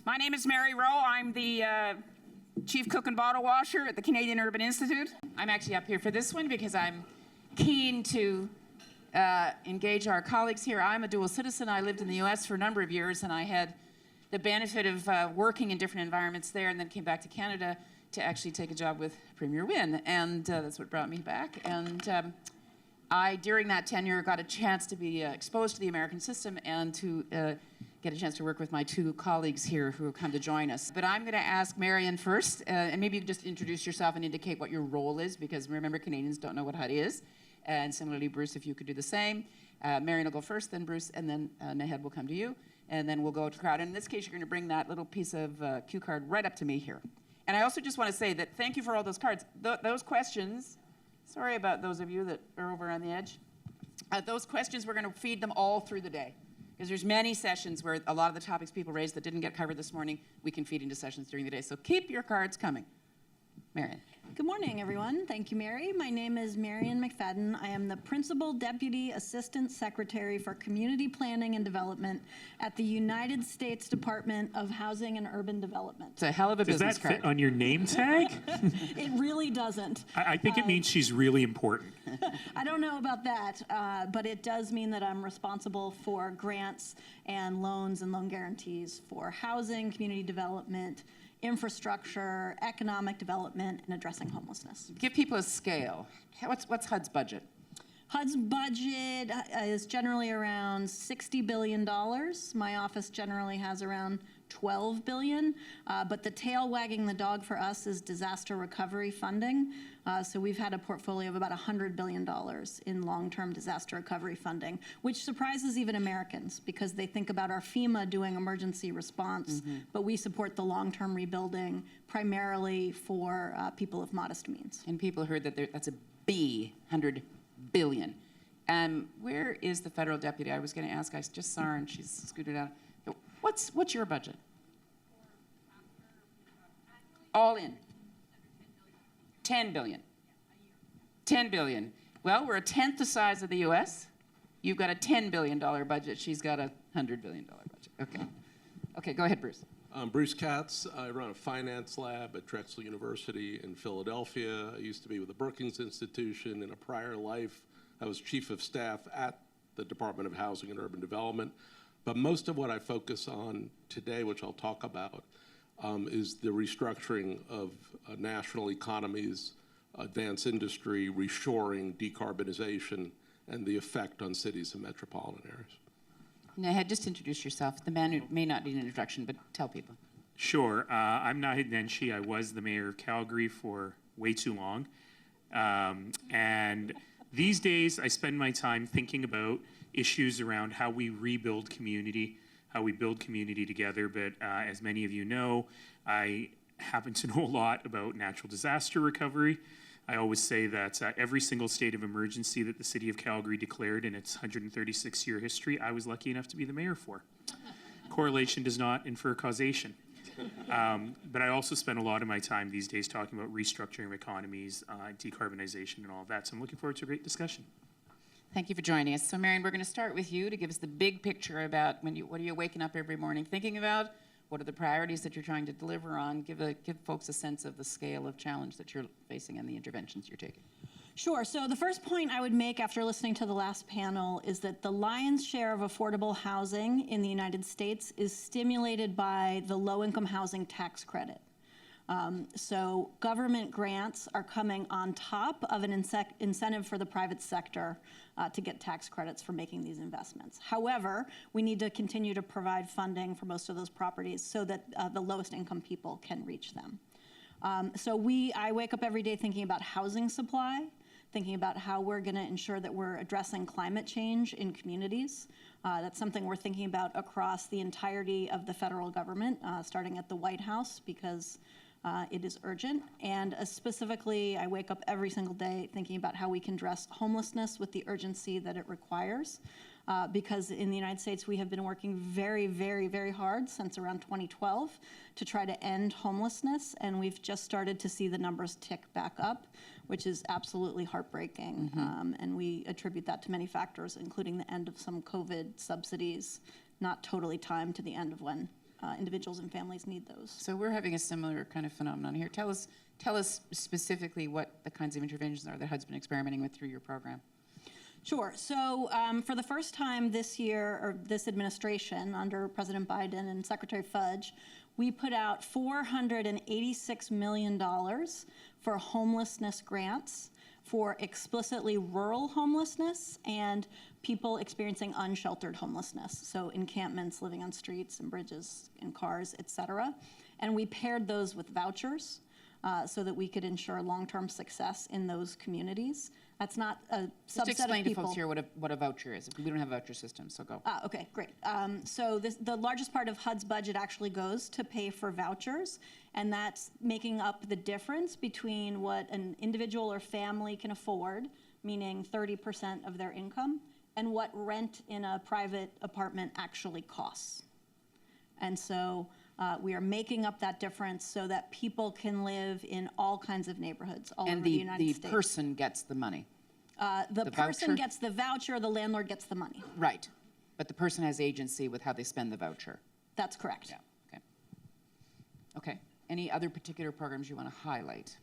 My name is Mary Rowe. I'm the Chief Cook and Bottle Washer at the Canadian Urban Institute. I'm actually up here for this one because I'm keen to engage our colleagues here. I'm a dual citizen. I lived in the U.S. for a number of years, and I had the benefit of working in different environments there, and then came back to Canada to actually take a job with Premier Wynne, and that's what brought me back. And I, during that tenure, got a chance to be exposed to the American system and to get a chance to work with my two colleagues here who have come to join us. But I'm going to ask Marion first, and maybe you can just introduce yourself and indicate what your role is, because remember, Canadians don't know what HUD is. And similarly, Bruce, if you could do the same. Marion will go first, then Bruce, and then Nahed will come to you. And then we'll go to the crowd. And in this case, you're going to bring that little piece of cue card right up to me here. And I also just want to say that thank you for all those cards. Those questions, sorry about those of you that are over on the edge. Those questions, we're going to feed them all through the day. Because there's many sessions where a lot of the topics people raised that didn't get covered this morning, we can feed into sessions during the day. So keep your cards coming. Marion. Good morning, everyone. Thank you, Mary. My name is Marion McFadden. I am the Principal Deputy Assistant Secretary for Community Planning and Development at the United States Department of Housing and Urban Development. It's a hell of a business Does that card. fit on your name tag? It really doesn't. I think it means she's really important. I don't know about that, but it does mean that I'm responsible for grants and loans and loan guarantees for housing, community development, infrastructure, economic development, and addressing homelessness. Give people a scale. What's HUD's budget? HUD's budget is generally around $60 billion. My office generally has around $12 billion, but the tail wagging the dog for us is disaster recovery funding. So we've had a portfolio of about $100 billion in long-term disaster recovery funding, which surprises even Americans because they think about our FEMA doing emergency response, but we support the long-term rebuilding primarily for people of modest means. And people heard that that's a B, 100 billion. Where is the federal deputy? I was going to ask. I just saw her and she's scooted out. What's your budget? All in. 10 billion. 10 billion. Well, we're a tenth the size of the U.S. You've got a $10 billion budget. She's got a $100 billion budget. Okay. Okay, go ahead, Bruce. I'm Bruce Katz. I run a finance lab at Drexel University in Philadelphia. I used to be with the Brookings Institution. In a prior life, I was chief of staff at the Department of Housing and Urban Development. But most of what I focus on today, which I'll talk about, is the restructuring of national economies, advanced industry, reshoring, decarbonization, and the effect on cities and metropolitan areas. Nahed, just introduce yourself. The man who may not need an introduction, but tell people. Sure. I'm Nahed Nenshi. I was the mayor of Calgary for way too long. And these days, I spend my time thinking about issues around how we rebuild community, how we build community together. But as many of you know, I happen to know a lot about natural disaster recovery. I always say that every single state of emergency that the city of Calgary declared in its 136-year history, I was lucky enough to be the mayor for. Correlation does not infer causation. But I also spend a lot of my time these days talking about restructuring of economies, decarbonization, and all of that. So I'm looking forward to a great discussion. Thank you for joining us. So, Marion, we're going to start with you to give us the big picture about what are you waking up every morning thinking about? What are the priorities that you're trying to deliver on? Give folks a sense of the scale of challenge that you're facing and the interventions you're taking. Sure. So the first point I would make after listening to the last panel is that the lion's share of affordable housing in the United States is stimulated by the low-income housing tax credit. So government grants are coming on top of an incentive for the private sector to get tax credits for making these investments. However, we need to continue to provide funding for most of those properties so that the lowest income people can reach them. I wake up every day thinking about housing supply, thinking about how we're going to ensure that we're addressing climate change in communities. That's something we're thinking about across the entirety of the federal government, starting at the White House, because it is urgent. And specifically, I wake up every single day thinking about how we can address homelessness with the urgency that it requires. Because in the United States, we have been working very, very, very hard since around 2012 to try to end homelessness, and we've just started to see the numbers tick back up, which is absolutely heartbreaking. And we attribute that to many factors, including the end of some COVID subsidies, not totally timed to the end of when individuals and families need those. So we're having a similar kind of phenomenon here. Tell us specifically what the kinds of interventions are that HUD's been experimenting with through your program. Sure. So for the first time this year, or this administration, under President Biden and Secretary Fudge, we put out $486 million for homelessness grants for explicitly rural homelessness and people experiencing unsheltered homelessness, so encampments, living on streets and bridges and cars, et cetera. And we paired those with vouchers so that we could ensure long-term success in those communities. That's not a subset Just explain of to people. folks here what a voucher is. We don't have a voucher system, so go. Okay, great. So the largest part of HUD's budget actually goes to pay for vouchers, and that's making up the difference between what an individual or family can afford, meaning 30% of their income, and what rent in a private apartment actually costs. And so we are making up that difference so that people can live in all kinds of neighborhoods all over the United States. And the person gets the money. The person voucher? gets the voucher, the landlord gets the money. Right. But the person has agency with how they spend the voucher. That's correct. Yeah, okay. Okay. Any other particular programs you want to highlight?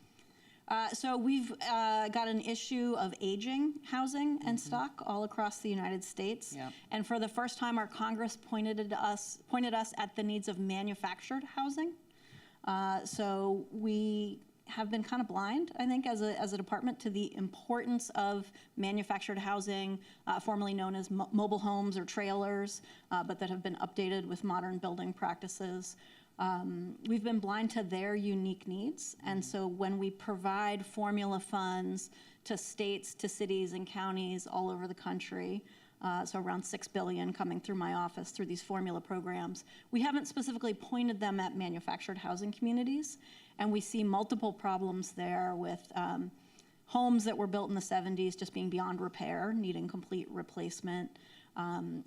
So we've got an issue of aging housing and stock all across the United States. Yeah. And for the first time, our Congress pointed us at the needs of manufactured housing. So we have been kind of blind, I think, as a department to the importance of manufactured housing, formerly known as mobile homes or trailers, but that have been updated with modern building practices. We've been blind to their unique needs, and so when we provide formula funds to states, to cities and counties all over the country, so around $6 billion coming through my office through these formula programs, we haven't specifically pointed them at manufactured housing communities, and we see multiple problems there with homes that were built in the 70s just being beyond repair, needing complete replacement.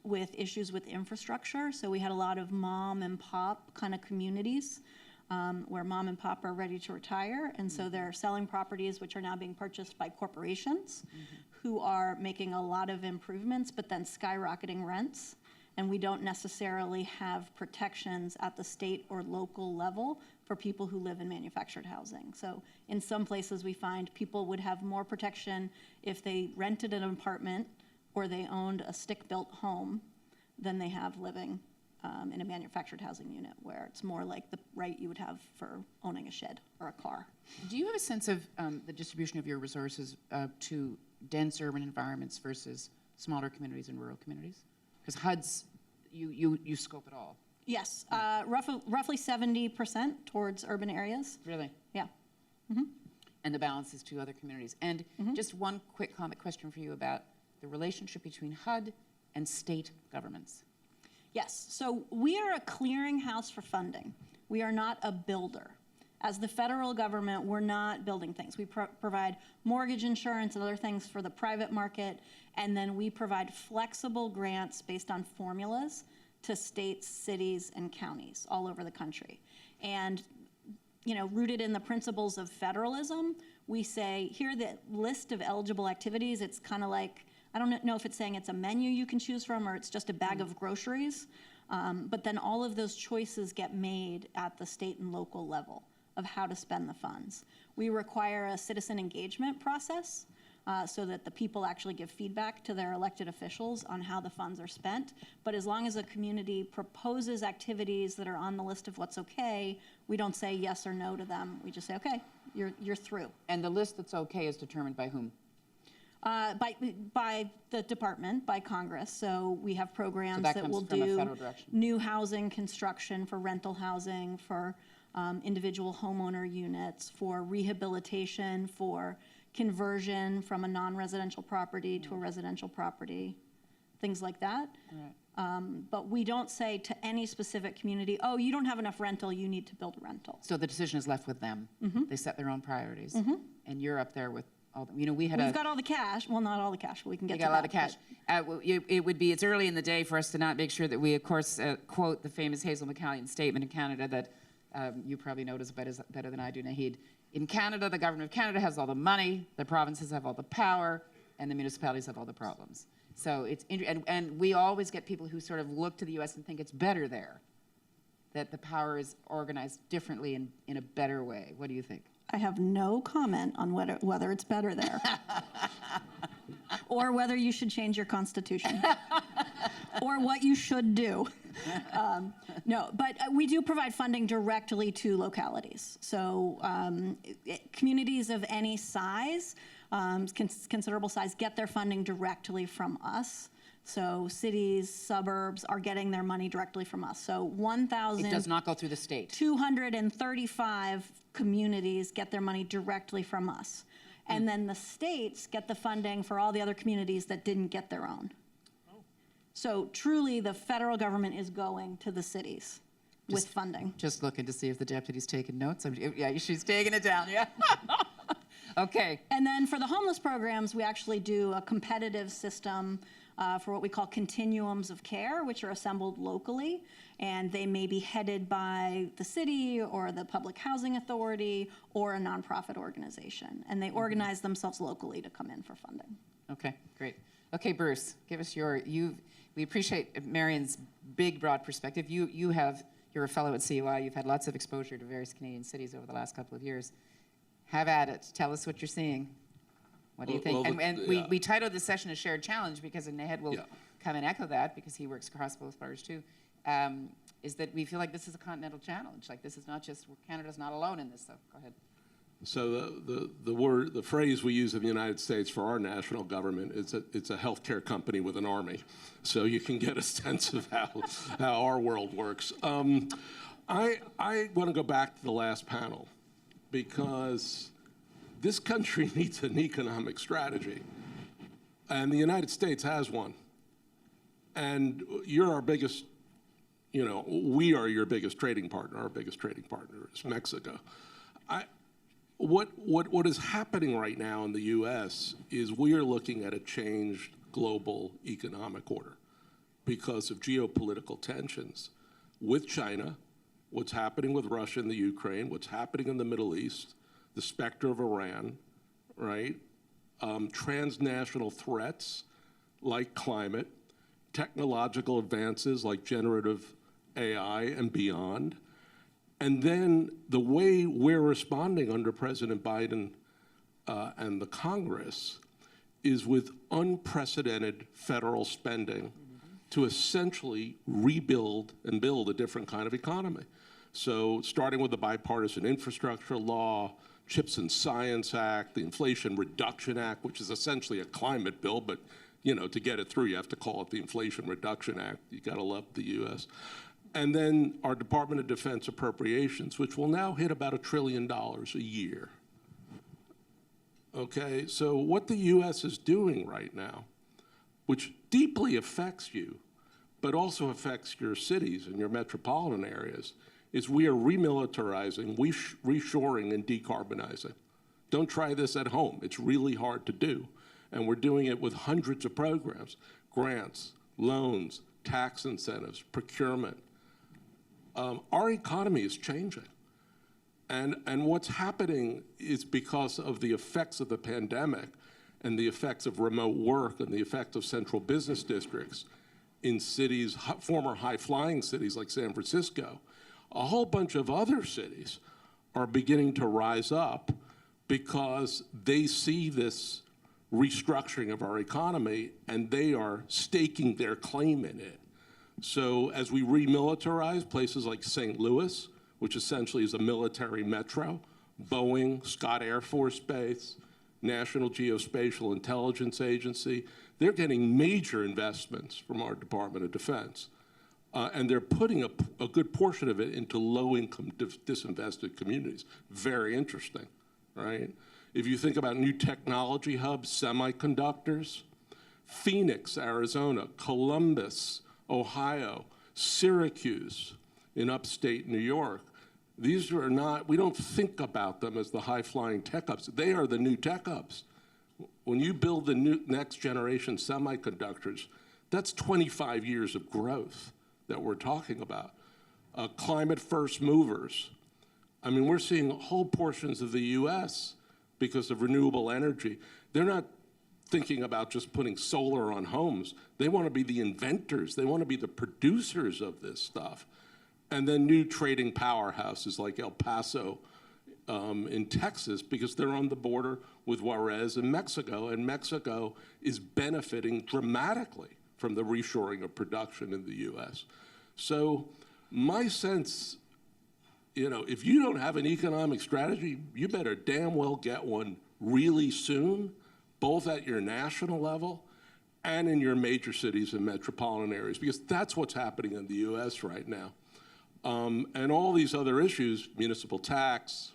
With issues with infrastructure. So we had a lot of mom and pop kind of communities where mom and pop are ready to retire. And so they're selling properties which are now being purchased by corporations who are making a lot of improvements, but then skyrocketing rents. And we don't necessarily have protections at the state or local level for people who live in manufactured housing. So in some places we find people would have more protection if they rented an apartment or they owned a stick-built home than they have living in a manufactured housing unit, where it's more like the right you would have for owning a shed or a car. Do you have a sense of the distribution of your resources to dense urban environments versus smaller communities and rural communities? Because HUD's, you scope it all. Yes, roughly 70% towards urban areas. Really? Yeah. And the balance is to other communities. And just one quick comment question for you about the relationship between HUD and state governments. Yes, so we are a clearinghouse for funding. We are not a builder. As the federal government, we're not building things. We provide mortgage insurance and other things for the private market, and then we provide flexible grants based on formulas to states, cities, and counties all over the country. And rooted in the principles of federalism, we say, here are the list of eligible activities. It's kind of like, I don't know if it's saying it's a menu you can choose from or it's just a bag of groceries, but then all of those choices get made at the state and local level of how to spend the funds. We require a citizen engagement process so that the people actually give feedback to their elected officials on how the funds are spent. But as long as a community proposes activities that are on the list of what's okay, we don't say yes or no to them. We just say, okay, you're through. And the list that's okay is determined by whom? By the department, by Congress. So we have programs that that comes will from a do federal direction. new housing construction for rental housing, for individual homeowner units, for rehabilitation, for conversion from a non-residential property to a residential property, things like that. Right. But we don't say to any specific community, oh, you don't have enough rental, you need to build a rental. So the decision is left with them. They set their own priorities. And you're up there with all the, we had We've got all the cash. Well, not all the cash, but we can get we to got a lot of that, cash. It's early in the day for us to not make sure that we, of course, quote the famous Hazel McCallion statement in Canada that you probably know as better than I do, Naheed. In Canada, the government of Canada has all the money, the provinces have all the power, and the municipalities have all the problems. So it's and we always get people who sort of look to the U.S. and think it's better there. that the power is organized differently in a better way? What do you think? I have no comment on whether it's better there. Or whether you should change your constitution. Or what you should do. No, but we do provide funding directly to localities. So communities of any size, considerable size, get their funding directly from us. So cities, suburbs are getting their money directly from us. So 1,000. It does not go through the state. 235 communities get their money directly from us. And then the states get the funding for all the other communities that didn't get their own. So truly, the federal government is going to the cities with funding. Just looking to see if the deputy's taking notes. Yeah, she's taking it down, yeah. Okay. And then for the homeless programs, we actually do a competitive system for what we call continuums of care, which are assembled locally, and they may be headed by the city or the public housing authority or a nonprofit organization, and they organize themselves locally to come in for funding. Okay, great. Okay, Bruce, give us we appreciate Marion's big, broad perspective. You're a fellow at CUI. You've had lots of exposure to various Canadian cities over the last couple of years. Have at it. Tell us what you're seeing. What do you think? We titled this session a shared challenge because Naheed will come and echo that because he works across both borders too, is that we feel like this is a continental challenge. Like this is not just, Canada's not alone in this, so go ahead. So the phrase we use in the United States for our national government is it's a healthcare company with an army. So you can get a sense of how our world works. I want to go back to the last panel because this country needs an economic strategy, and the United States has one. And you're our biggest, we are your biggest trading partner. Our biggest trading partner is Mexico. What is happening right now in the U.S. is we are looking at a changed global economic order because of geopolitical tensions with China, what's happening with Russia and the Ukraine, what's happening in the Middle East, the specter of Iran, right? Transnational threats like climate, technological advances like generative AI and beyond. And then the way we're responding under President Biden and the Congress is with unprecedented federal spending to essentially rebuild and build a different kind of economy. So starting with the bipartisan infrastructure law, CHIPS and Science Act, the Inflation Reduction Act, which is essentially a climate bill, but to get it through, you have to call it the Inflation Reduction Act. You gotta love the US. And then our Department of Defense appropriations, which will now hit about $1 trillion a year. Okay, so what the US is doing right now, which deeply affects you, but also affects your cities and your metropolitan areas, is we are remilitarizing, reshoring, and decarbonizing. Don't try this at home. It's really hard to do. And we're doing it with hundreds of programs, grants, loans, tax incentives, procurement. Our economy is changing. And what's happening is because of the effects of the pandemic and the effects of remote work and the effects of central business districts in cities, former high-flying cities like San Francisco, a whole bunch of other cities are beginning to rise up because they see this restructuring of our economy and they are staking their claim in it. So as we remilitarize places like St. Louis, which essentially is a military metro, Boeing, Scott Air Force Base, National Geospatial Intelligence Agency, they're getting major investments from our Department of Defense. And they're putting a good portion of it into low-income, disinvested communities. Very interesting, right? If you think about new technology hubs, semiconductors, Phoenix, Arizona, Columbus, Ohio, Syracuse in upstate New York, these are not, we don't think about them as the high-flying tech hubs. They are the new tech hubs. When you build the next generation semiconductors, that's 25 years of growth that we're talking about. Climate first movers. I mean, we're seeing whole portions of the US because of renewable energy. They're not thinking about just putting solar on homes. They want to be the inventors. They want to be the producers of this stuff. and then new trading powerhouses like El Paso in Texas, because they're on the border with Juarez in Mexico, and Mexico is benefiting dramatically from the reshoring of production in the U.S. So my sense, if you don't have an economic strategy, you better damn well get one really soon, both at your national level and in your major cities and metropolitan areas, because that's what's happening in the U.S. right now. And all these other issues, municipal tax,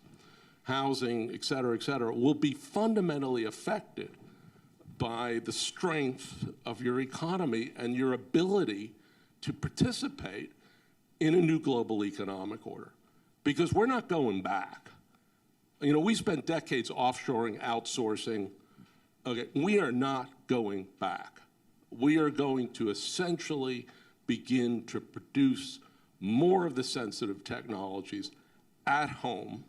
housing, et cetera, will be fundamentally affected by the strength of your economy and your ability to participate in a new global economic order. Because we're not going back. We spent decades offshoring, outsourcing. Okay, we are not going back. We are going to essentially begin to produce more of the sensitive technologies at home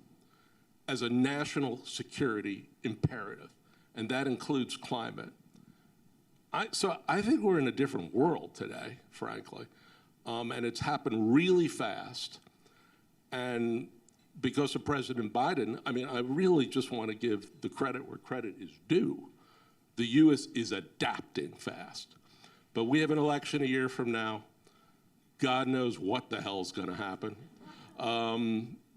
as a national security imperative, and that includes climate. So I think we're in a different world today, frankly, and it's happened really fast. And because of President Biden, I really just want to give the credit where credit is due. The U.S. is adapting fast. But we have an election a year from now. God knows what the hell's going to happen.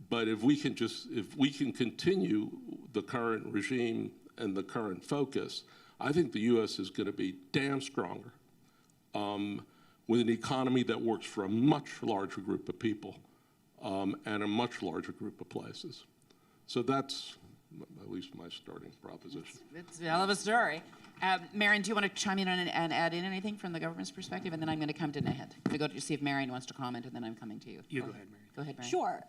But if we can continue the current regime and the current focus, I think the U.S. is going to be damn stronger with an economy that works for a much larger group of people and a much larger group of places. So that's at least my starting proposition. It's a hell of a story. Marion, do you want to chime in and add in anything from the government's perspective? And then I'm going to come to Nahed to go to see if Marion wants to comment, and then I'm coming to you. You go ahead, Marion. Go ahead, Marion. Sure.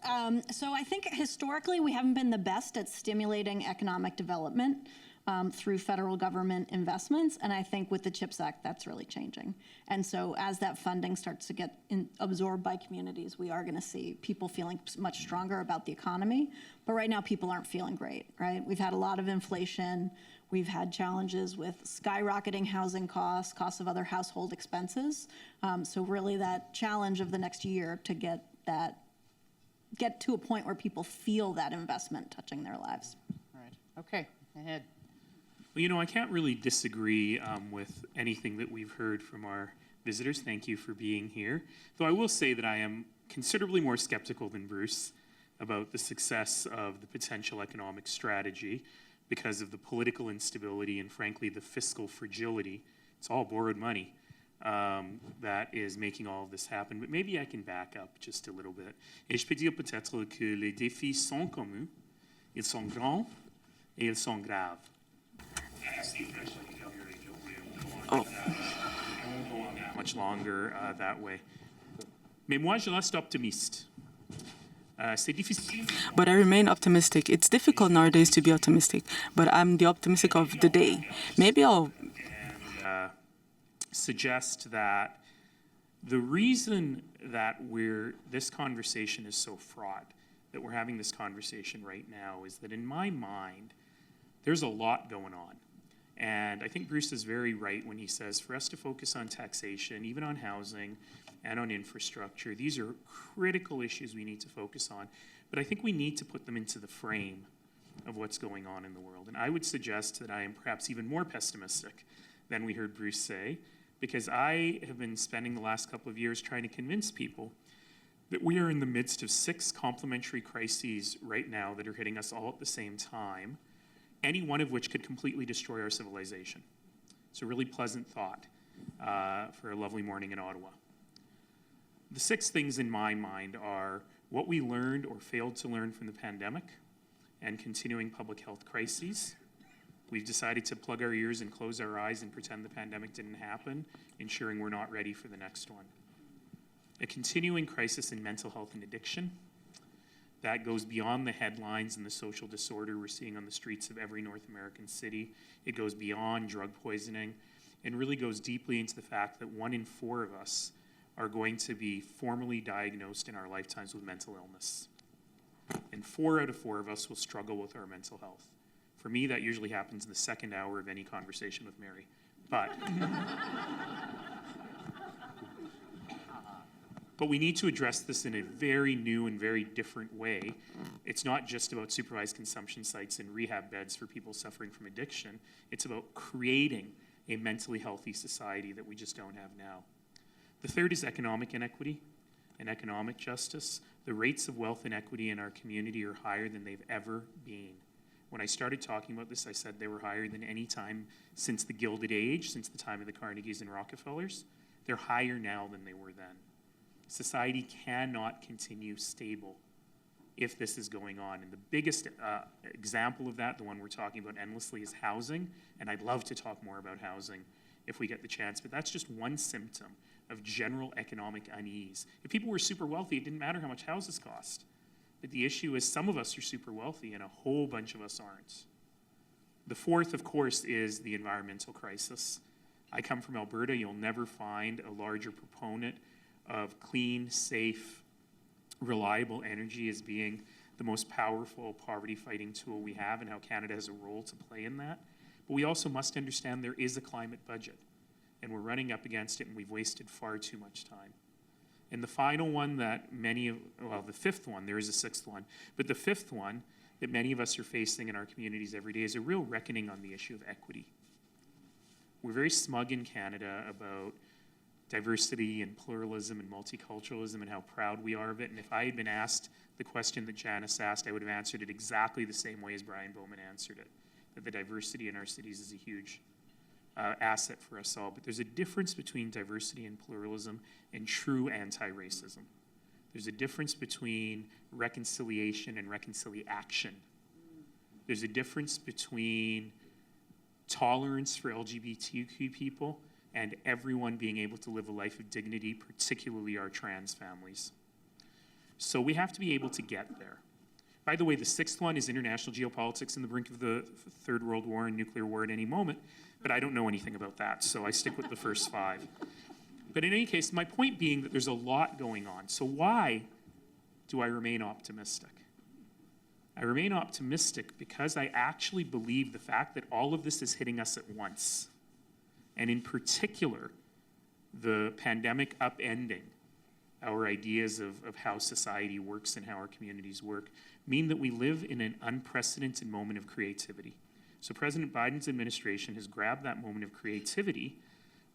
So I think historically we haven't been the best at stimulating economic development through federal government investments, and I think with the CHIPS Act that's really changing. And so as that funding starts to get absorbed by communities, we are going to see people feeling much stronger about the economy. But right now people aren't feeling great, right? We've had a lot of inflation. We've had challenges with skyrocketing housing costs of other household expenses. So really that challenge of the next year to get to a point where people feel that investment touching their lives. All right. Okay. Nahed. Well, I can't really disagree with anything that we've heard from our visitors. Thank you for being here. Though I will say that I am considerably more skeptical than Bruce about the success of the potential economic strategy because of the political instability and, frankly, the fiscal fragility. It's all borrowed money that is making all of this happen. But maybe I can back up just a little bit. Et je peux dire peut-être que les défis sont communs, ils sont grands, et ils sont graves. Oh. I won't go on that much longer that way. Mais moi, je reste optimiste. C'est difficile. But I remain optimistic. It's difficult nowadays to be optimistic, but I'm the optimistic of the day. Maybe I'll suggest that the reason that this conversation is so fraught, that we're having this conversation right now, is that in my mind, there's a lot going on. And I think Bruce is very right when he says for us to focus on taxation, even on housing and on infrastructure, these are critical issues we need to focus on. But I think we need to put them into the frame of what's going on in the world. And I would suggest that I am perhaps even more pessimistic than we heard Bruce say, because I have been spending the last couple of years trying to convince people that we are in the midst of 6 complementary crises right now that are hitting us all at the same time, any one of which could completely destroy our civilization. It's a really pleasant thought for a lovely morning in Ottawa. The 6 things in my mind are what we learned or failed to learn from the pandemic and continuing public health crises. We've decided to plug our ears and close our eyes and pretend the pandemic didn't happen, ensuring we're not ready for the next one. A continuing crisis in mental health and addiction. That goes beyond the headlines and the social disorder we're seeing on the streets of every North American city. It goes beyond drug poisoning and really goes deeply into the fact that 1 in 4 of us are going to be formally diagnosed in our lifetimes with mental illness. And 4 out of 4 of us will struggle with our mental health. For me, that usually happens in the second hour of any conversation with Mary. But But we need to address this in a very new and very different way. It's not just about supervised consumption sites and rehab beds for people suffering from addiction. It's about creating a mentally healthy society that we just don't have now. The third is economic inequity and economic justice. The rates of wealth inequity in our community are higher than they've ever been. When I started talking about this, I said they were higher than any time since the Gilded Age, since the time of the Carnegies and Rockefellers. They're higher now than they were then. Society cannot continue stable if this is going on. And the biggest example of that, the one we're talking about endlessly, is housing. And I'd love to talk more about housing if we get the chance, but that's just one symptom of general economic unease. If people were super wealthy, it didn't matter how much houses cost. But the issue is some of us are super wealthy and a whole bunch of us aren't. The fourth, of course, is the environmental crisis. I come from Alberta. You'll never find a larger proponent of clean, safe, reliable energy as being the most powerful poverty-fighting tool we have, and how Canada has a role to play in that. But we also must understand there is a climate budget, and we're running up against it, and we've wasted far too much time. And the final one that the fifth one, there is a sixth one, but the fifth one that many of us are facing in our communities every day is a real reckoning on the issue of equity. We're very smug in Canada about diversity and pluralism and multiculturalism and how proud we are of it. And if I had been asked the question that Janice asked, I would have answered it exactly the same way as Brian Bowman answered it, that the diversity in our cities is a huge asset for us all. But there's a difference between diversity and pluralism and true anti-racism. There's a difference between reconciliation and reconciliation. There's a difference between tolerance for LGBTQ people and everyone being able to live a life of dignity, particularly our trans families. So we have to be able to get there. By the way, the sixth one is international geopolitics and the brink of the Third World War and nuclear war at any moment, but I don't know anything about that, so I stick with the first five. But in any case, my point being that there's a lot going on. So why do I remain optimistic? I remain optimistic because I actually believe the fact that all of this is hitting us at once, and in particular, the pandemic upending our ideas of how society works and how our communities work, mean that we live in an unprecedented moment of creativity. So President Biden's administration has grabbed that moment of creativity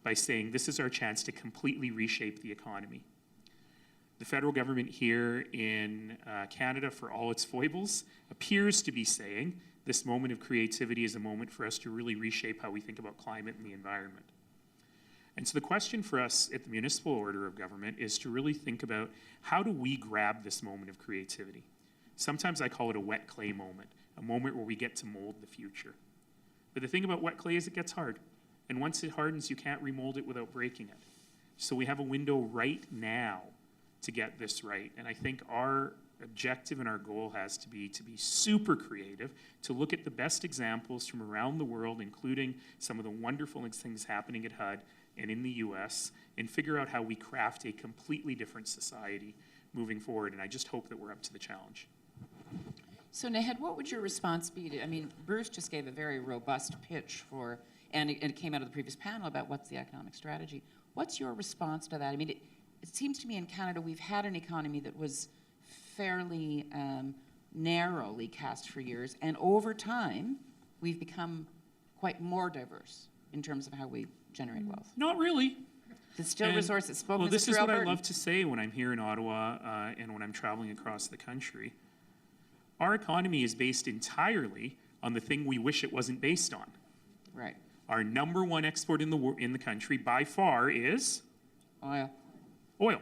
by saying this is our chance to completely reshape the economy. The federal government here in Canada, for all its foibles, appears to be saying this moment of creativity is a moment for us to really reshape how we think about climate and the environment. And so the question for us at the municipal order of government is to really think about how do we grab this moment of creativity? Sometimes I call it a wet clay moment, a moment where we get to mold the future. But the thing about wet clay is it gets hard. And once it hardens, you can't remold it without breaking it. So we have a window right now to get this right. And I think our objective and our goal has to be super creative, to look at the best examples from around the world, including some of the wonderful things happening at HUD and in the US, and figure out how we craft a completely different society moving forward. And I just hope that we're up to the challenge. So Naheed, what would your response be to, I mean, Bruce just gave a very robust pitch for, and it came out of the previous panel about what's the economic strategy. What's your response to that? I mean, it seems to me in Canada we've had an economy that was fairly narrowly cast for years, and over time we've become quite more diverse in terms of how we generate wealth. Not really. It's still And, resources spoken. well, this is what I Albertan. love to say when I'm here in Ottawa and when I'm traveling across the country. Our economy is based entirely on the thing we wish it wasn't based on. Right. Our number one export in the country by far is Oil. oil.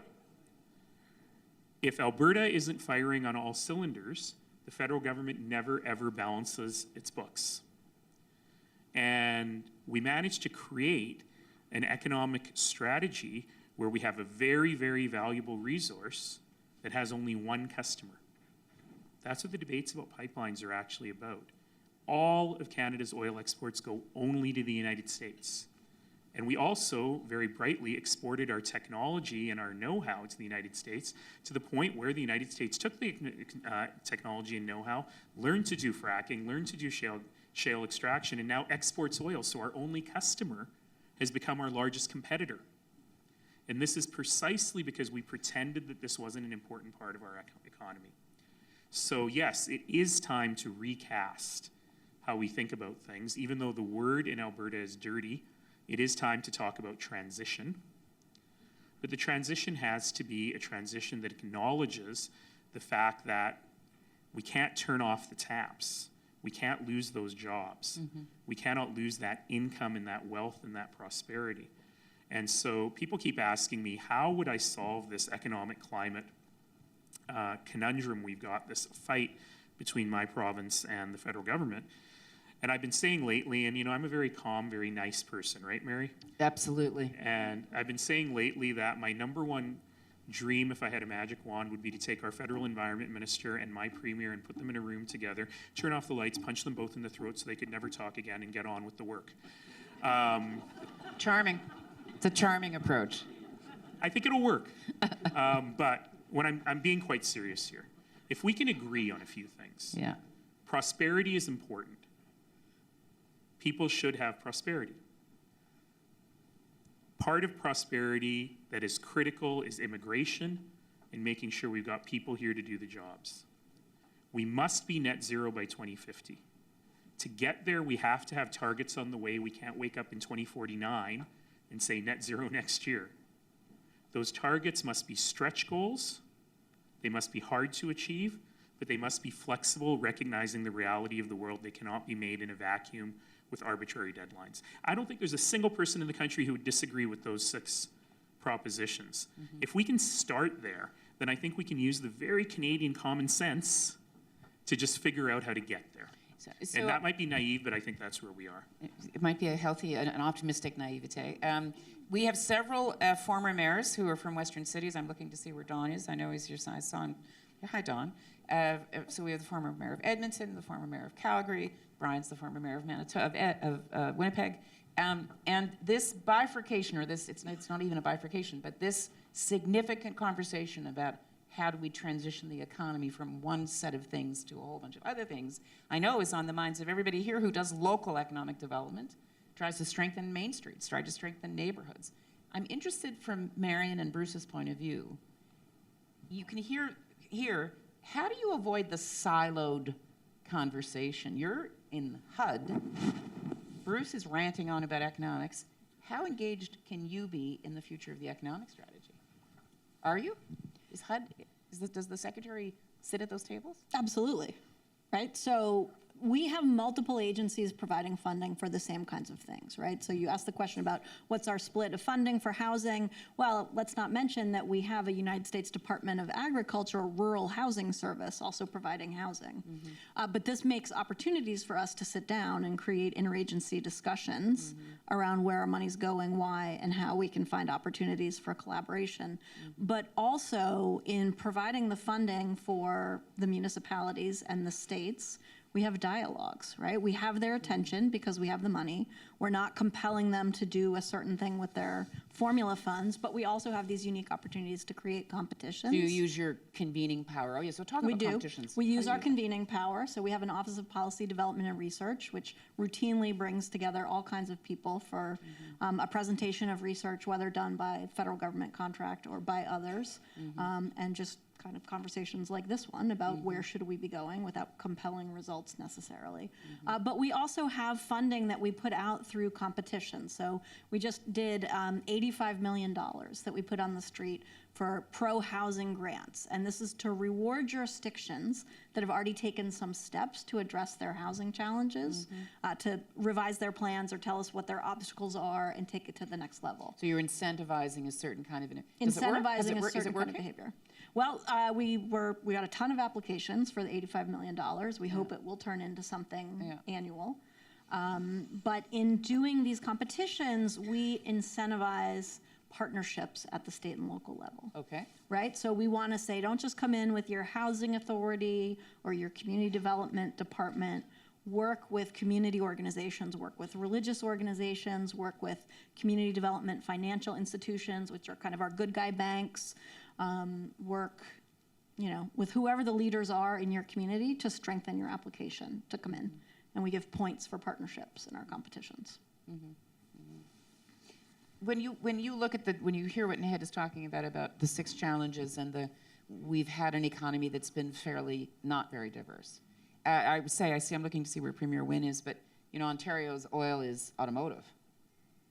If Alberta isn't firing on all cylinders, the federal government never ever balances its books. And we managed to create an economic strategy where we have a very, very valuable resource that has only one customer. That's what the debates about pipelines are actually about. All of Canada's oil exports go only to the United States. And we also very brightly exported our technology and our know-how to the United States to the point where the United States took the technology and know-how, learned to do fracking, learned to do shale extraction, and now exports oil. So our only customer has become our largest competitor. And this is precisely because we pretended that this wasn't an important part of our economy. So yes, it is time to recast how we think about things. Even though the word in Alberta is dirty, it is time to talk about transition. But the transition has to be a transition that acknowledges the fact that we can't turn off the taps. We can't lose those jobs. We cannot lose that income and that wealth and that prosperity. And so people keep asking me, how would I solve this economic climate conundrum we've got, this fight between my province and the federal government? And I've been saying lately, and I'm a very calm, very nice person, right, Mary? Absolutely. And I've been saying lately that my number one dream, if I had a magic wand, would be to take our federal environment minister and my premier and put them in a room together, turn off the lights, punch them both in the throat so they could never talk again and get on with the work. Charming. It's a charming approach. I think it'll work. But when I'm being quite serious here, if we can agree on a few things, Yeah. prosperity is important. People should have prosperity. Part of prosperity that is critical is immigration and making sure we've got people here to do the jobs. We must be net zero by 2050. To get there, we have to have targets on the way. We can't wake up in 2049 and say net zero next year. Those targets must be stretch goals. They must be hard to achieve, but they must be flexible, recognizing the reality of the world. They cannot be made in a vacuum with arbitrary deadlines. I don't think there's a single person in the country who would disagree with those 6 propositions. If we can start there, then I think we can use the very Canadian common sense to just figure out how to get there. So And that might be naive, but I think that's where we are. it might be a healthy, an optimistic naivete. We have several former mayors who are from Western cities. I'm looking to see where Don is. I know he's your son. I saw him. Hi, Don. So we have the former mayor of Edmonton, the former mayor of Calgary. Brian's the former mayor of Manitoba, of Winnipeg. And this bifurcation, or this, it's not even a bifurcation, but this significant conversation about how do we transition the economy from one set of things to a whole bunch of other things, I know is on the minds of everybody here who does local economic development, tries to strengthen main streets, tries to strengthen neighborhoods. I'm interested from Marion and Bruce's point of view. You can hear, how do you avoid the siloed conversation? You're in HUD. Bruce is ranting on about economics. How engaged can you be in the future of the economic strategy? Are you? Is HUD, does the secretary sit at those tables? Absolutely, right? So we have multiple agencies providing funding for the same kinds of things, right? So you asked the question about what's our split of funding for housing. Well, let's not mention that we have a United States Department of Agriculture Rural Housing Service also providing housing. But this makes opportunities for us to sit down and create interagency discussions around where our money's going, why, and how we can find opportunities for collaboration. But also in providing the funding for the municipalities and the states, we have dialogues, right? We have their attention because we have the money. We're not compelling them to do a certain thing with their formula funds, but we also have these unique opportunities to create competitions. Do you use your convening power? Oh, yeah, so talk We about do. competitions. We use How our do you- convening power. So we have an Office of Policy Development and Research, which routinely brings together all kinds of people for a presentation of research, whether done by federal government contract or by others, and just kind of conversations like this one about where should we be going without compelling results necessarily. But we also have funding that we put out through competition. So we just did $85 million that we put on the street for pro-housing grants. And this is to reward jurisdictions that have already taken some steps to address their housing challenges, to revise their plans or tell us what their obstacles are and take it to the next level. So you're incentivizing a certain kind of, does it work? Does Incentivizing it a work? Is it certain kind of working? behavior. Well, we got a ton of applications for the $85 million. We hope it will turn into something annual. But in doing these competitions, we incentivize partnerships at the state and local level. Okay. Right? So we want to say, don't just come in with your housing authority or your community development department. Work with community organizations, work with religious organizations, work with community development financial institutions, which are kind of our good guy banks, work, with whoever the leaders are in your community to strengthen your application to come in. And we give points for partnerships in our competitions. when you look at when you hear what Naheed is talking about the 6 challenges and we've had an economy that's been fairly not very diverse. I would say, I'm looking to see where Premier Wynne is, but, you know, Ontario's oil is automotive.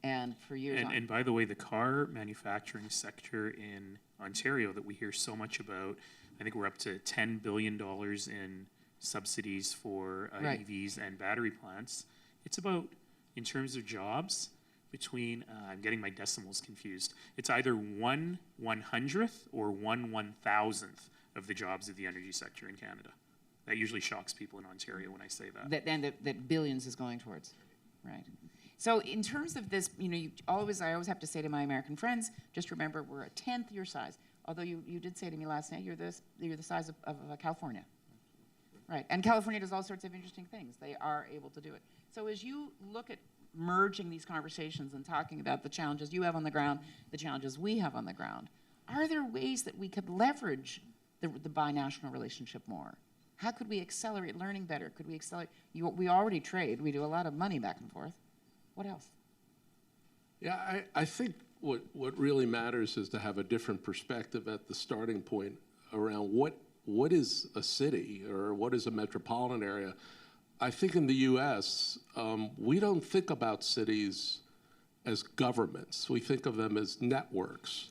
And for years on. And by the way, the car manufacturing sector in Ontario that we hear so much about, I think we're up to $10 billion in subsidies for Right. EVs and battery plants. It's about, in terms of jobs, between, I'm getting my decimals confused, it's either 1/100th or 1/1000th of the jobs of the energy sector in Canada. That usually shocks people in Ontario when I say that. that billions is going towards, right? So in terms of this, you know, I always have to say to my American friends, just remember we're a 10th your size. Although you did say to me last night, you're the size of California, right? And California does all sorts of interesting things. They are able to do it. So as you look at merging these conversations and talking about the challenges you have on the ground, the challenges we have on the ground, are there ways that we could leverage the binational relationship more? How could we accelerate learning better? Could we accelerate? We already trade. We do a lot of money back and forth. What else? Yeah, I think what really matters is to have a different perspective at the starting point around what is a city or what is a metropolitan area. I think in the U.S., we don't think about cities as governments. We think of them as networks.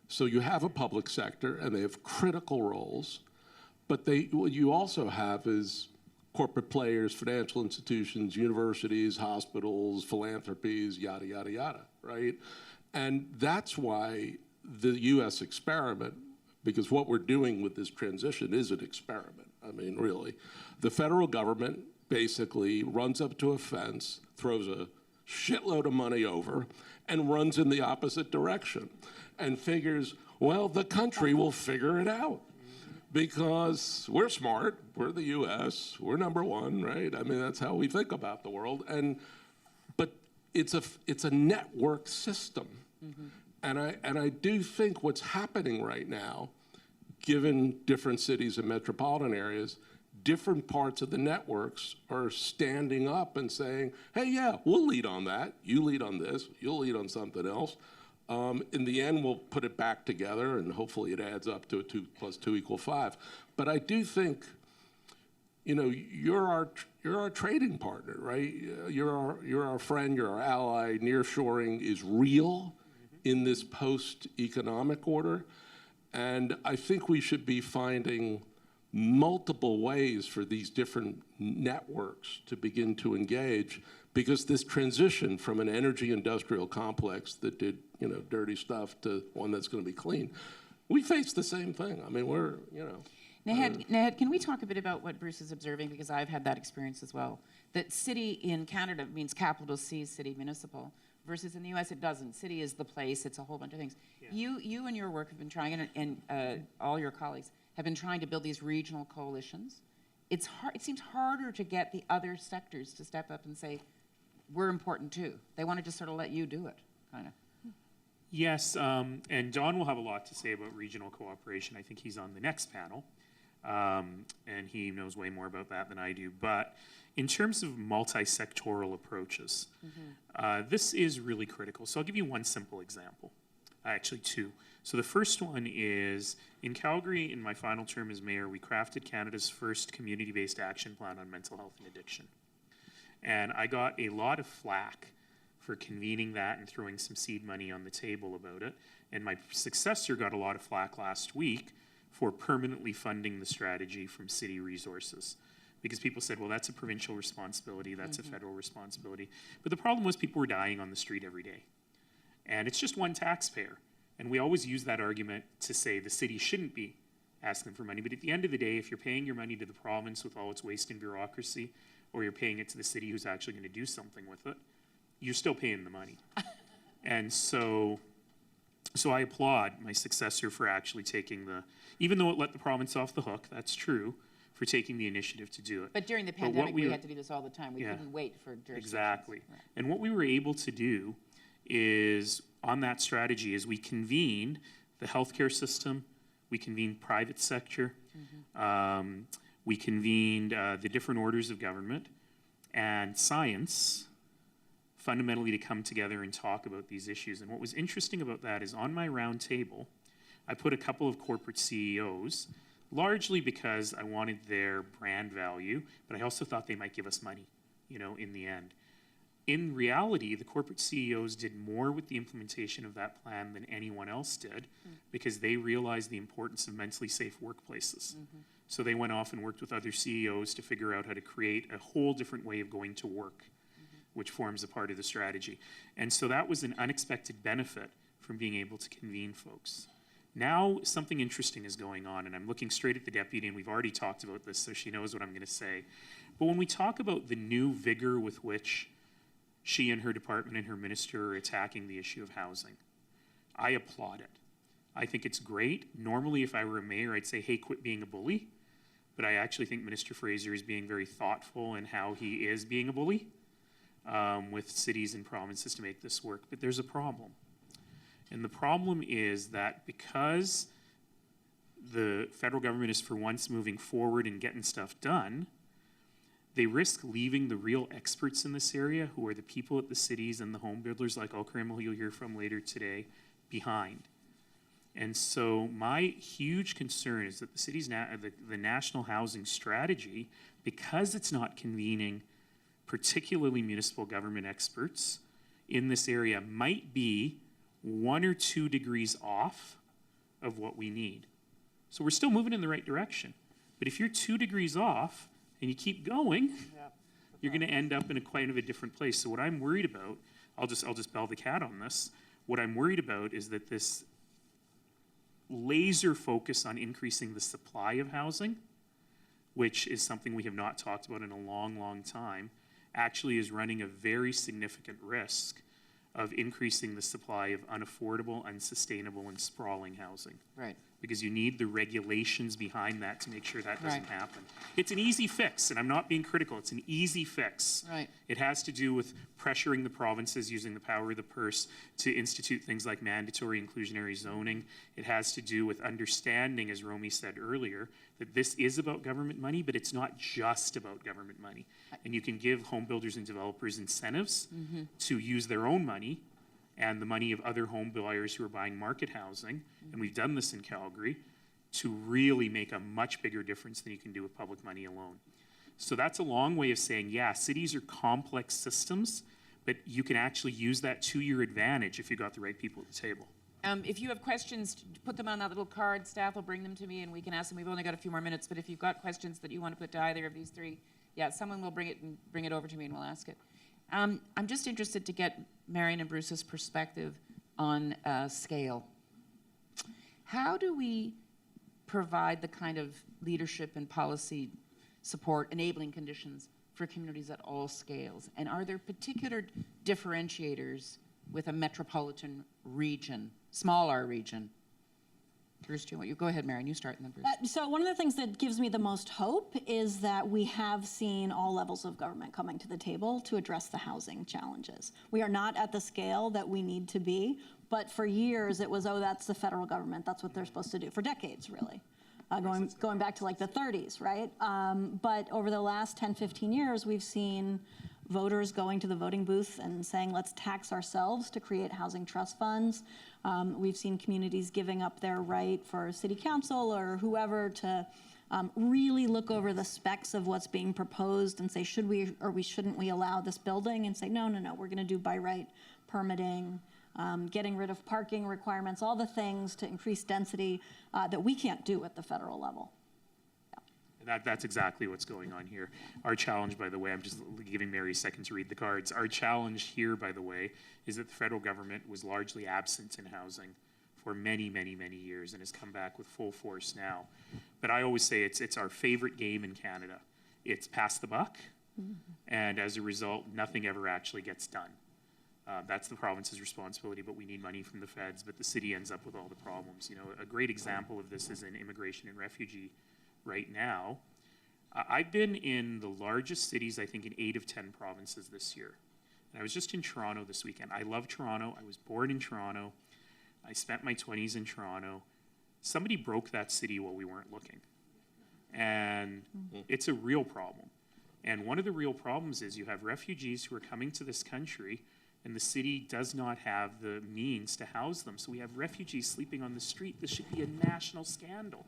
So you have a public sector, and they have critical roles, but what you also have is corporate players, financial institutions, universities, hospitals, philanthropies, yada, yada, yada, right? And that's why the U.S. experiment, because what we're doing with this transition is an experiment. I mean, really. The federal government basically runs up to a fence, throws a shitload of money over, and runs in the opposite direction and figures, well, the country will figure it out because we're smart, we're the US, we're number one, right? I mean, that's how we think about the world. But it's a network system. And I do think what's happening right now, given different cities and metropolitan areas, different parts of the networks are standing up and saying, hey, yeah, we'll lead on that. You lead on this. You'll lead on something else. In the end, we'll put it back together, and hopefully it adds up to a 2 + 2 = 5. But I do think, you know, you're our trading partner, right? You're our friend. You're our ally. Nearshoring is real in this post-economic order. And I think we should be finding multiple ways for these different networks to begin to engage, because this transition from an energy industrial complex that did, you know, dirty stuff to one that's going to be clean, we face the same thing. I mean, we're, you know. Naheed, can we talk a bit about what Bruce is observing? Because I've had that experience as well. That city in Canada means capital C, city, municipal, versus in the US it doesn't. City is the place, it's a whole bunch of things. Yeah. You and your work have been trying, and all your colleagues have been trying to build these regional coalitions. It's hard. It seems harder to get the other sectors to step up and say, we're important too. They want to just sort of let you do it, kind of. Yes, and Don will have a lot to say about regional cooperation. I think he's on the next panel, and he knows way more about that than I do. But in terms of multi-sectoral approaches, this is really critical. So I'll give you one simple example, actually 2. So the first one is, in Calgary, in my final term as mayor, we crafted Canada's first community-based action plan on mental health and addiction. And I got a lot of flack for convening that and throwing some seed money on the table about it. And my successor got a lot of flack last week for permanently funding the strategy from city resources. Because people said, well, that's a provincial responsibility, that's a federal responsibility. But the problem was people were dying on the street every day. And it's just one taxpayer. And we always use that argument to say the city shouldn't be asking for money. But at the end of the day, if you're paying your money to the province with all its waste and bureaucracy, or you're paying it to the city who's actually going to do something with it, you're still paying the money. And so I applaud my successor for actually taking even though it let the province off the hook, that's true, for taking the initiative to do it. But during the pandemic, we had to do this all the time. We couldn't wait for jurisdictions. Exactly. Right. And what we were able to do is, on that strategy, is we convened the healthcare system, we convened private sector, we convened the different orders of government, and science fundamentally to come together and talk about these issues. And what was interesting about that is on my round table, I put a couple of corporate CEOs, largely because I wanted their brand value, but I also thought they might give us money, in the end. In reality, the corporate CEOs did more with the implementation of that plan than anyone else did because they realized the importance of mentally safe workplaces. So they went off and worked with other CEOs to figure out how to create a whole different way of going to work, which forms a part of the strategy. And so that was an unexpected benefit from being able to convene folks. Now, something interesting is going on, and I'm looking straight at the deputy, and we've already talked about this, so she knows what I'm going to say. But when we talk about the new vigor with which she and her department and her minister are attacking the issue of housing, I applaud it. I think it's great. Normally, if I were a mayor, I'd say, hey, quit being a bully. But I actually think Minister Fraser is being very thoughtful in how he is being a bully with cities and provinces to make this work. But there's a problem. And the problem is that because the federal government is for once moving forward and getting stuff done, they risk leaving the real experts in this area, who are the people at the cities and the home builders like Ulkaram, who you'll hear from later today, behind. And so my huge concern is that the city's the national housing strategy, because it's not convening particularly municipal government experts in this area, might be 1 or 2 degrees off of what we need. So we're still moving in the right direction. But if you're 2 degrees off and you keep going, you're going to end up in quite of a different place. So what I'm worried about, I'll just bell the cat on this. What I'm worried about is that this laser focus on increasing the supply of housing, which is something we have not talked about in a long, long time, actually is running a very significant risk of increasing the supply of unaffordable, unsustainable, and sprawling housing. Right. Because you need the regulations behind that to make sure that doesn't happen. It's an easy fix, and I'm not being critical. It's an easy fix. Right. It has to do with pressuring the provinces using the power of the purse to institute things like mandatory inclusionary zoning. It has to do with understanding, as Romy said earlier, that this is about government money, but it's not just about government money. And you can give home builders and developers incentives to use their own money and the money of other home buyers who are buying market housing, and we've done this in Calgary, to really make a much bigger difference than you can do with public money alone. So that's a long way of saying, yeah, cities are complex systems, but you can actually use that to your advantage if you got the right people at the table. If you have questions, put them on that little card. Staff will bring them to me and we can ask them. We've only got a few more minutes, but if you've got questions that you want to put to either of these three, yeah, someone will bring it over to me and we'll ask it. I'm just interested to get Marion and Bruce's perspective on scale. How do we provide the kind of leadership and policy support, enabling conditions for communities at all scales? And are there particular differentiators with a metropolitan region, small R region? Bruce, do you go ahead, Marion, you start and then Bruce. So one of the things that gives me the most hope is that we have seen all levels of government coming to the table to address the housing challenges. We are not at the scale that we need to be, but for years it was, oh, that's the federal government, that's what they're supposed to do, for decades, really. Going back to like the 30s, right? But over the last 10, 15 years, we've seen voters going to the voting booth and saying, let's tax ourselves to create housing trust funds. We've seen communities giving up their right for city council or whoever to really look over the specs of what's being proposed and say, should we or shouldn't we allow this building, and say, no, we're going to do by right permitting, getting rid of parking requirements, all the things to increase density that we can't do at the federal level. That's exactly what's going on here. Our challenge, by the way, I'm just giving Mary a second to read the cards. Our challenge here, by the way, is that the federal government was largely absent in housing for many, many, many years and has come back with full force now. But I always say it's our favorite game in Canada. It's pass the buck, and as a result, nothing ever actually gets done. That's the province's responsibility, but we need money from the feds, but the city ends up with all the problems. You know, a great example of this is in immigration and refugee right now. I've been in the largest cities, I think, in 8 of 10 provinces this year. And I was just in Toronto this weekend. I love Toronto. I was born in Toronto. I spent my 20s in Toronto. Somebody broke that city while we weren't looking. And it's a real problem. And one of the real problems is you have refugees who are coming to this country and the city does not have the means to house them. So we have refugees sleeping on the street. This should be a national scandal.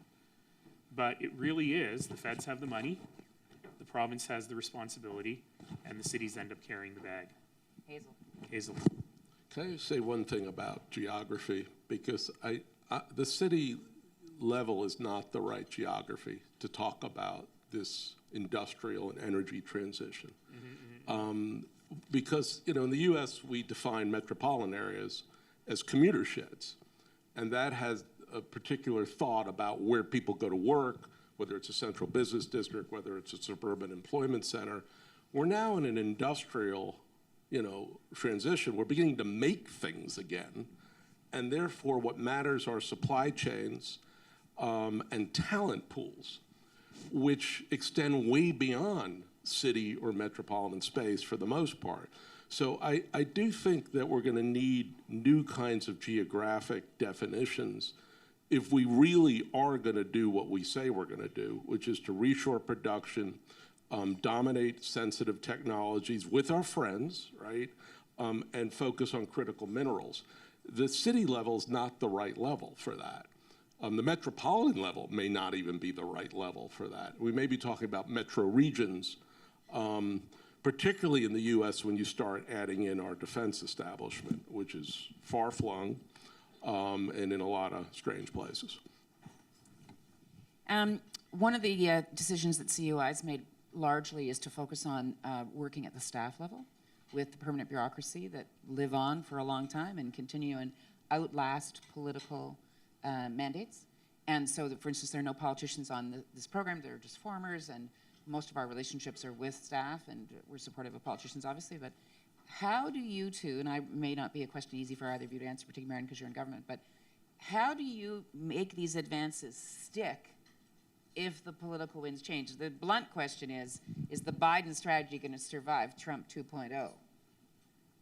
But it really is. The feds have the money, the province has the responsibility, and the cities end up carrying the bag. Hazel. Hazel. Can I say one thing about geography? Because the city level is not the right geography to talk about this industrial and energy transition. Because, you know, in the US, we define metropolitan areas as commuter sheds. And that has a particular thought about where people go to work, whether it's a central business district, whether it's a suburban employment center. We're now in an industrial, you know, transition. We're beginning to make things again. And therefore, what matters are supply chains and talent pools, which extend way beyond city or metropolitan space for the most part. So I do think that we're going to need new kinds of geographic definitions if we really are going to do what we say we're going to do, which is to reshore production, dominate sensitive technologies with our friends, right, and focus on critical minerals. The city level is not the right level for that. The metropolitan level may not even be the right level for that. We may be talking about metro regions, particularly in the US when you start adding in our defense establishment, which is far-flung and in a lot of strange places. One of the decisions that CUI has made largely is to focus on working at the staff level with the permanent bureaucracy that live on for a long time and continue and outlast political mandates. And so, for instance, there are no politicians on this program. They're just formers, and most of our relationships are with staff, and we're supportive of politicians, obviously. But how do you two, and I may not be a question easy for either of you to answer, particularly Marion, because you're in government, but how do you make these advances stick if the political winds change? The blunt question is the Biden strategy going to survive Trump 2.0?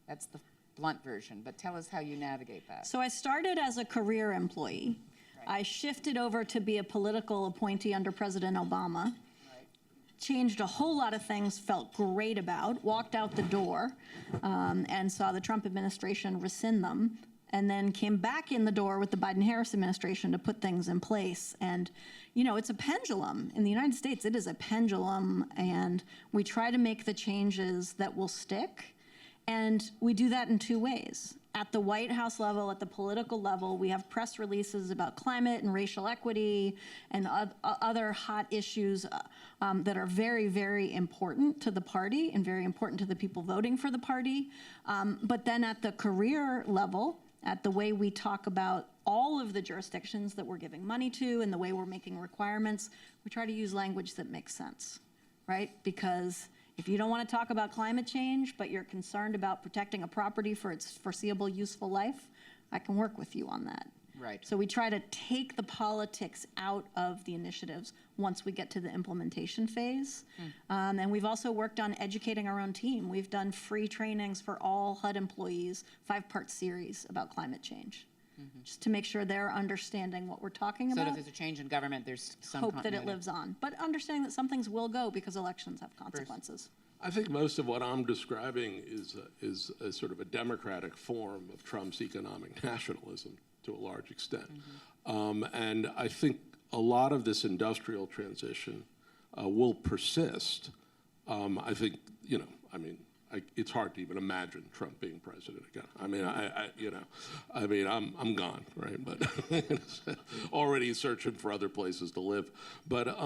That's the blunt version, but tell us how you navigate that. So I started as a career employee. I shifted over to be a political appointee under President Obama. Changed a whole lot of things, felt great about, walked out the door and saw the Trump administration rescind them, and then came back in the door with the Biden-Harris administration to put things in place. And, you know, it's a pendulum. In the United States, it is a pendulum, and we try to make the changes that will stick. And we do that in two ways. At the White House level, at the political level, we have press releases about climate and racial equity and other hot issues that are very, very important to the party and very important to the people voting for the party. But then at the career level, at the way we talk about all of the jurisdictions that we're giving money to and the way we're making requirements, we try to use language that makes sense, right? Because if you don't want to talk about climate change, but you're concerned about protecting a property for its foreseeable useful life, I can work with you on that. Right. So we try to take the politics out of the initiatives once we get to the implementation phase. And we've also worked on educating our own team. We've done free trainings for all HUD employees, 5-part series about climate change, just to make sure they're understanding what we're talking So about. if there's a change in government, there's some Hope that it continuity. lives on, but understanding that some things will go because elections have consequences. I think most of what I'm describing is a sort of a democratic form of Trump's economic nationalism to a large extent. And I think a lot of this industrial transition will persist. I think, you know, I mean, it's hard to even imagine Trump being president again. I mean, I'm gone, right? But already searching for other places to live. But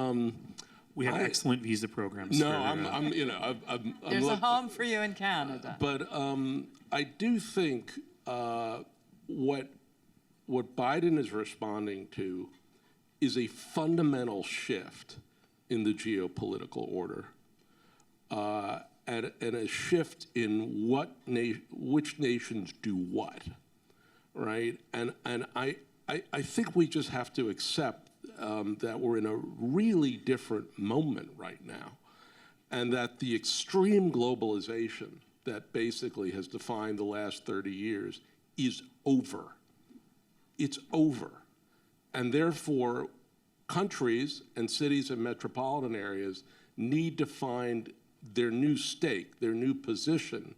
We have excellent visa programs. no, for, I'm you know, I'm There's a look- home for you in Canada. But I do think what Biden is responding to is a fundamental shift in the geopolitical order, and a shift in which nations do what, right? And I think we just have to accept that we're in a really different moment right now, and that the extreme globalization that basically has defined the last 30 years is over. It's over. And therefore, countries and cities and metropolitan areas need to find their new stake, their new position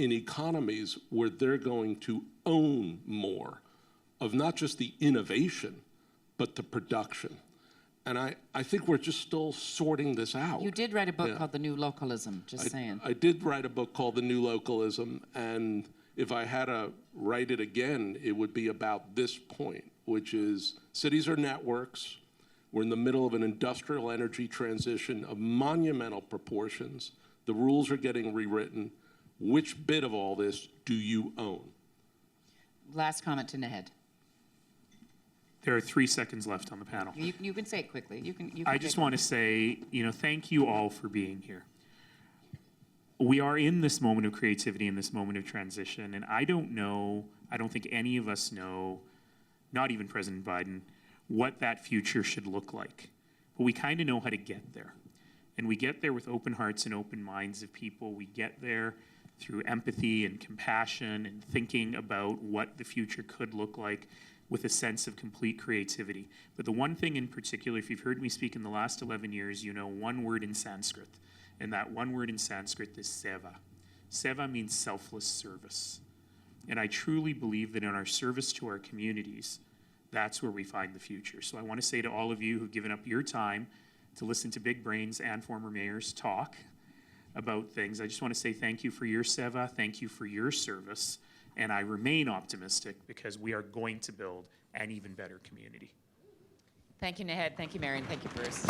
in economies where they're going to own more of not just the innovation, but the production. And I think we're just still sorting this out. You did write a book Yeah. called The New Localism, just saying. I did write a book called The New Localism, and if I had to write it again, it would be about this point, which is cities are networks. We're in the middle of an industrial energy transition of monumental proportions. The rules are getting rewritten. Which bit of all this do you own? Last comment to Nahed. There are 3 seconds left on the panel. You can say it quickly. You can I just want to say, thank you all for being here. We are in this moment of creativity, in this moment of transition, and I don't think any of us know, not even President Biden, what that future should look like. But we kind of know how to get there. And we get there with open hearts and open minds of people. We get there through empathy and compassion and thinking about what the future could look like with a sense of complete creativity. But the one thing in particular, if you've heard me speak in the last 11 years, you know one word in Sanskrit. And that one word in Sanskrit is seva. Seva means selfless service. And I truly believe that in our service to our communities, that's where we find the future. So I want to say to all of you who've given up your time to listen to big brains and former mayors talk about things, I just want to say thank you for your seva, thank you for your service, and I remain optimistic because we are going to build an even better community. Thank you, Nahed. Thank you, Marion. Thank you, Bruce.